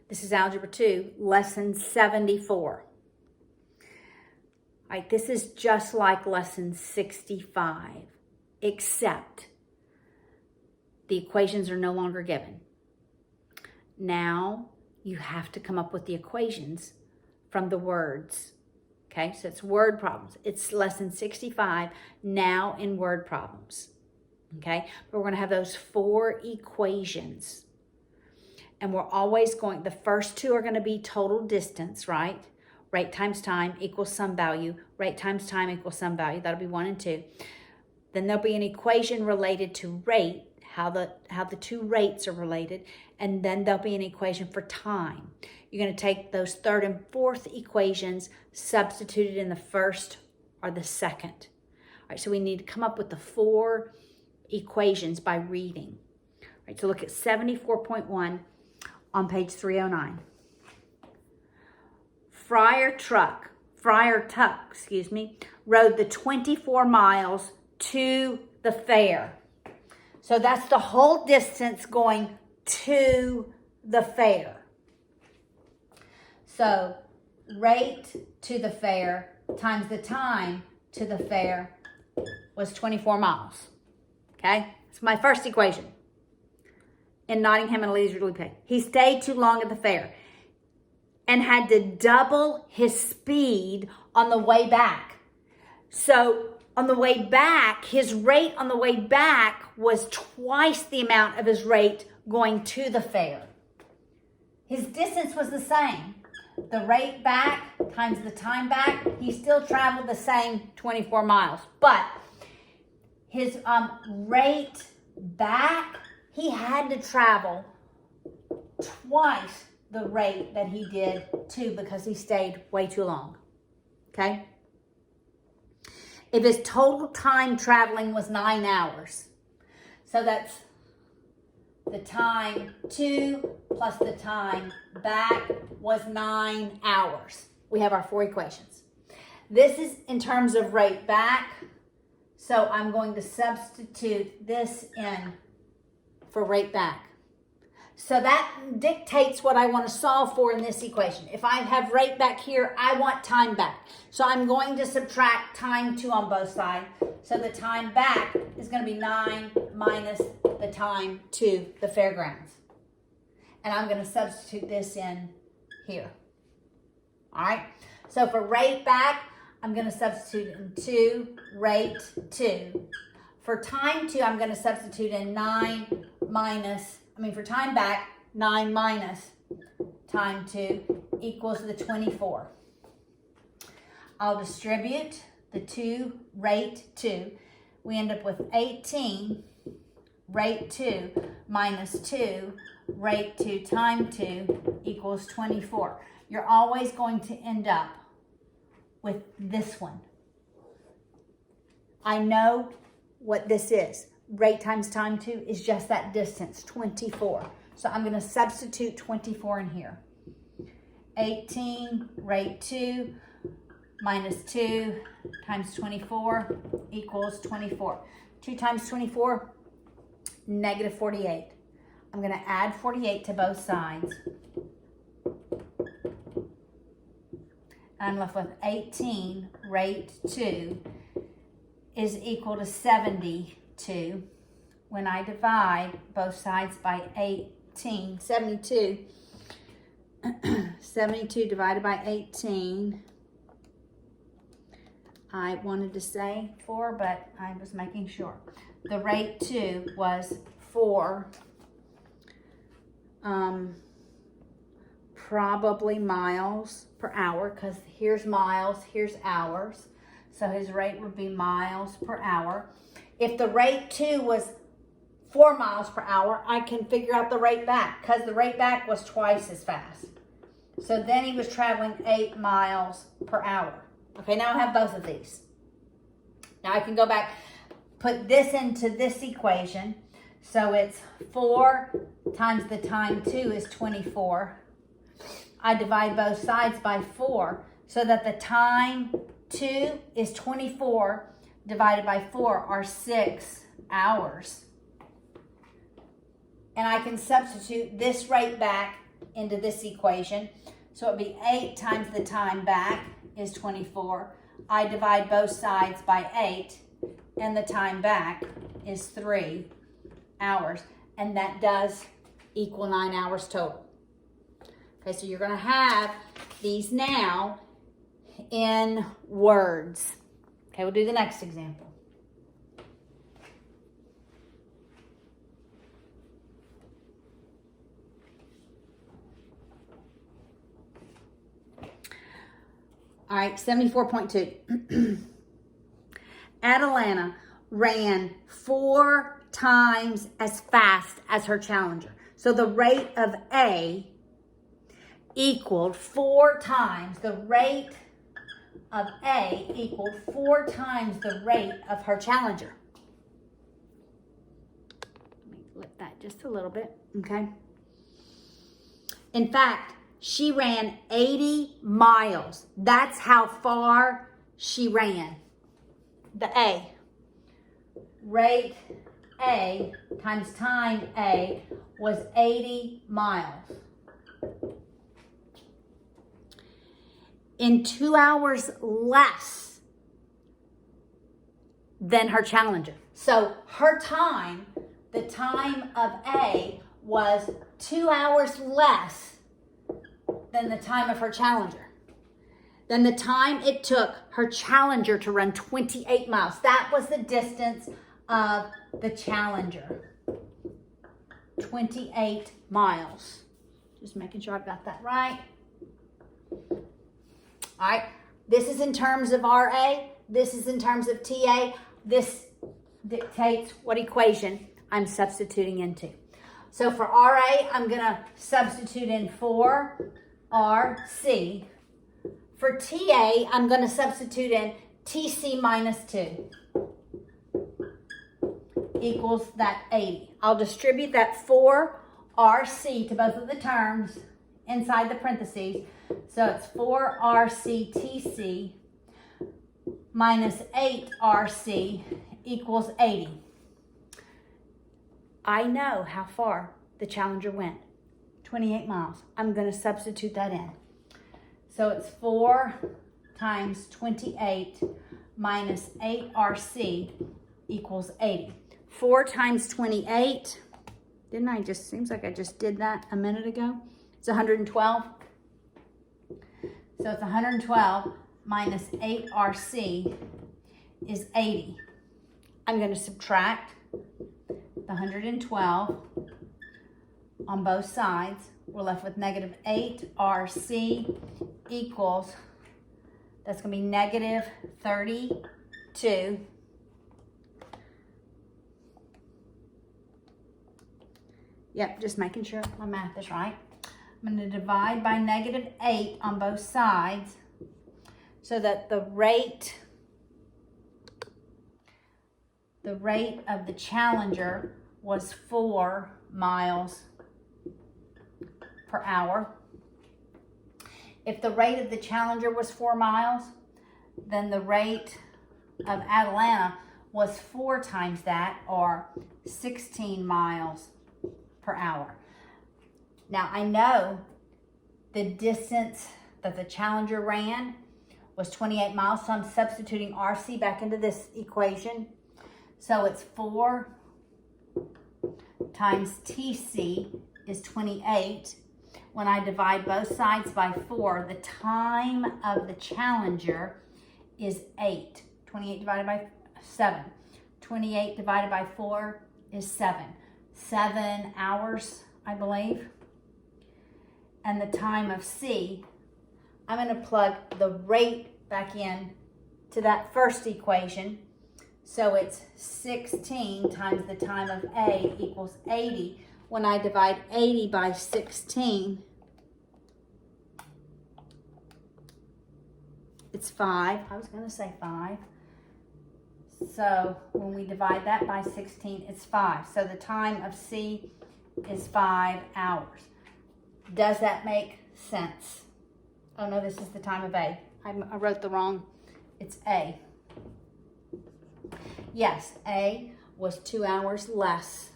This is Algebra 2, Lesson 74. All right, this is just like Lesson 65, except the equations are no longer given. Now you have to come up with the equations from the words. Okay, so it's word problems. It's Lesson 65, now in word problems. Okay, but we're going to have those 4 equations. And we're always going, the first 2 are going to be total distance, right? Rate times time equals some value. Rate times time equals some value. That'll be 1 and 2. Then there'll be an equation related to rate, how the 2 rates are related. And then there'll be an equation for time. You're going to take those 3rd and 4th equations, substitute it in the 1st or the 2nd. All right, so we need to come up with the 4 equations by reading. All right, so look at 74.1 on page 309. Friar Tuck, rode the 24 miles to the fair. So that's the whole distance going to the fair. So rate to the fair times the time to the fair was 24 miles. Okay, it's my first equation. In Nottingham and leisurely pace. He stayed too long at the fair and had to double his speed on the way back. So on the way back, his rate on the way back was twice the amount of his rate going to the fair. His distance was the same. The rate back times the time back, he still traveled the same 24 miles. But his rate back, he had to travel twice the rate that he did to because he stayed way too long. Okay? If his total time traveling was 9 hours, so that's the time to plus the time back was 9 hours. We have our 4 equations. This is in terms of rate back, so I'm going to substitute this in for rate back. So that dictates what I want to solve for in this equation. If I have rate back here, I want time back. So I'm going to subtract time to on both sides. So the time back is going to be 9 minus the time to the fairgrounds. And I'm going to substitute this in here. All right. So for rate back, I'm going to substitute in 2, rate 2. For time to, I'm going to substitute in for time back, 9 minus time to equals the 24. I'll distribute the 2, rate 2. We end up with 18, rate 2, minus 2, rate 2, time 2 equals 24. You're always going to end up with this one. I know what this is. Rate times time 2 is just that distance, 24. So I'm going to substitute 24 in here. 18, rate 2, minus 2 times 24 equals 24. 2 times 24, negative 48. I'm going to add 48 to both sides. I'm left with 18, rate 2 is equal to 72. When I divide both sides by 18, 72 divided by 18, I wanted to say 4, but I was making sure. The rate 2 was 4, probably miles per hour, because here's miles, here's hours. So his rate would be miles per hour. If the rate 2 was 4 miles per hour, I can figure out the rate back, because the rate back was twice as fast. So then he was traveling 8 miles per hour. Okay, now I have both of these. Now I can go back, put this into this equation. So it's 4 times the time 2 is 24. I divide both sides by 4 so that the time 2 is 24 divided by 4 are 6 hours. And I can substitute this rate back into this equation. So it would be 8 times the time back is 24. I divide both sides by 8, and the time back is 3 hours. And that does equal 9 hours total. Okay, so you're going to have these now in words. Okay, we'll do the next example. All right, 74.2. Atalanta ran 4 times as fast as her challenger. So the rate of A equaled 4 times the rate of A equaled 4 times the rate of her challenger. Let me flip that just a little bit, okay? In fact, she ran 80 miles. That's how far she ran. The A. Rate A times time A was 80 miles. In 2 hours less than her challenger. So her time, the time of A, was 2 hours less than the time of her challenger. Then the time it took her challenger to run 28 miles. That was the distance of the challenger. 28 miles. Just making sure I've got that right. All right. This is in terms of RA. This is in terms of TA. This dictates what equation I'm substituting into. So for RA, I'm going to substitute in 4RC. For TA, I'm going to substitute in TC minus 2 equals that 80. I'll distribute that 4RC to both of the terms inside the parentheses. So it's 4RC TC minus 8RC equals 80. I know how far the challenger went. 28 miles. I'm going to substitute that in. So it's 4 times 28 minus 8RC equals 80. 4 times 28, seems like I just did that a minute ago. It's 112. So it's 112 minus 8RC is 80. I'm going to subtract the 112 on both sides. We're left with negative 8RC equals, that's going to be negative 32. Yep, just making sure my math is right. I'm going to divide by negative 8 on both sides so that the rate of the challenger was 4 miles per hour. If the rate of the challenger was 4 miles, then the rate of Atalanta was 4 times that, or 16 miles per hour. Now I know the distance that the challenger ran was 28 miles, so I'm substituting RC back into this equation. So it's 4 times TC is 28. When I divide both sides by 4, the time of the challenger is 8. 28 divided by 7. 28 divided by 4 is 7. 7 hours, I believe. And the time of C, I'm going to plug the rate back in to that first equation. So it's 16 times the time of A equals 80. When I divide 80 by 16, it's 5. I was going to say 5. So when we divide that by 16, it's 5. So the time of C is 5 hours. Does that make sense? Oh no, this is the time of A. I wrote the wrong. It's A. Yes, A was 2 hours less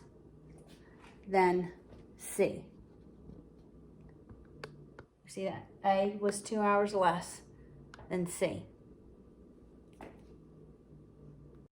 than C. See that? A was 2 hours less than C.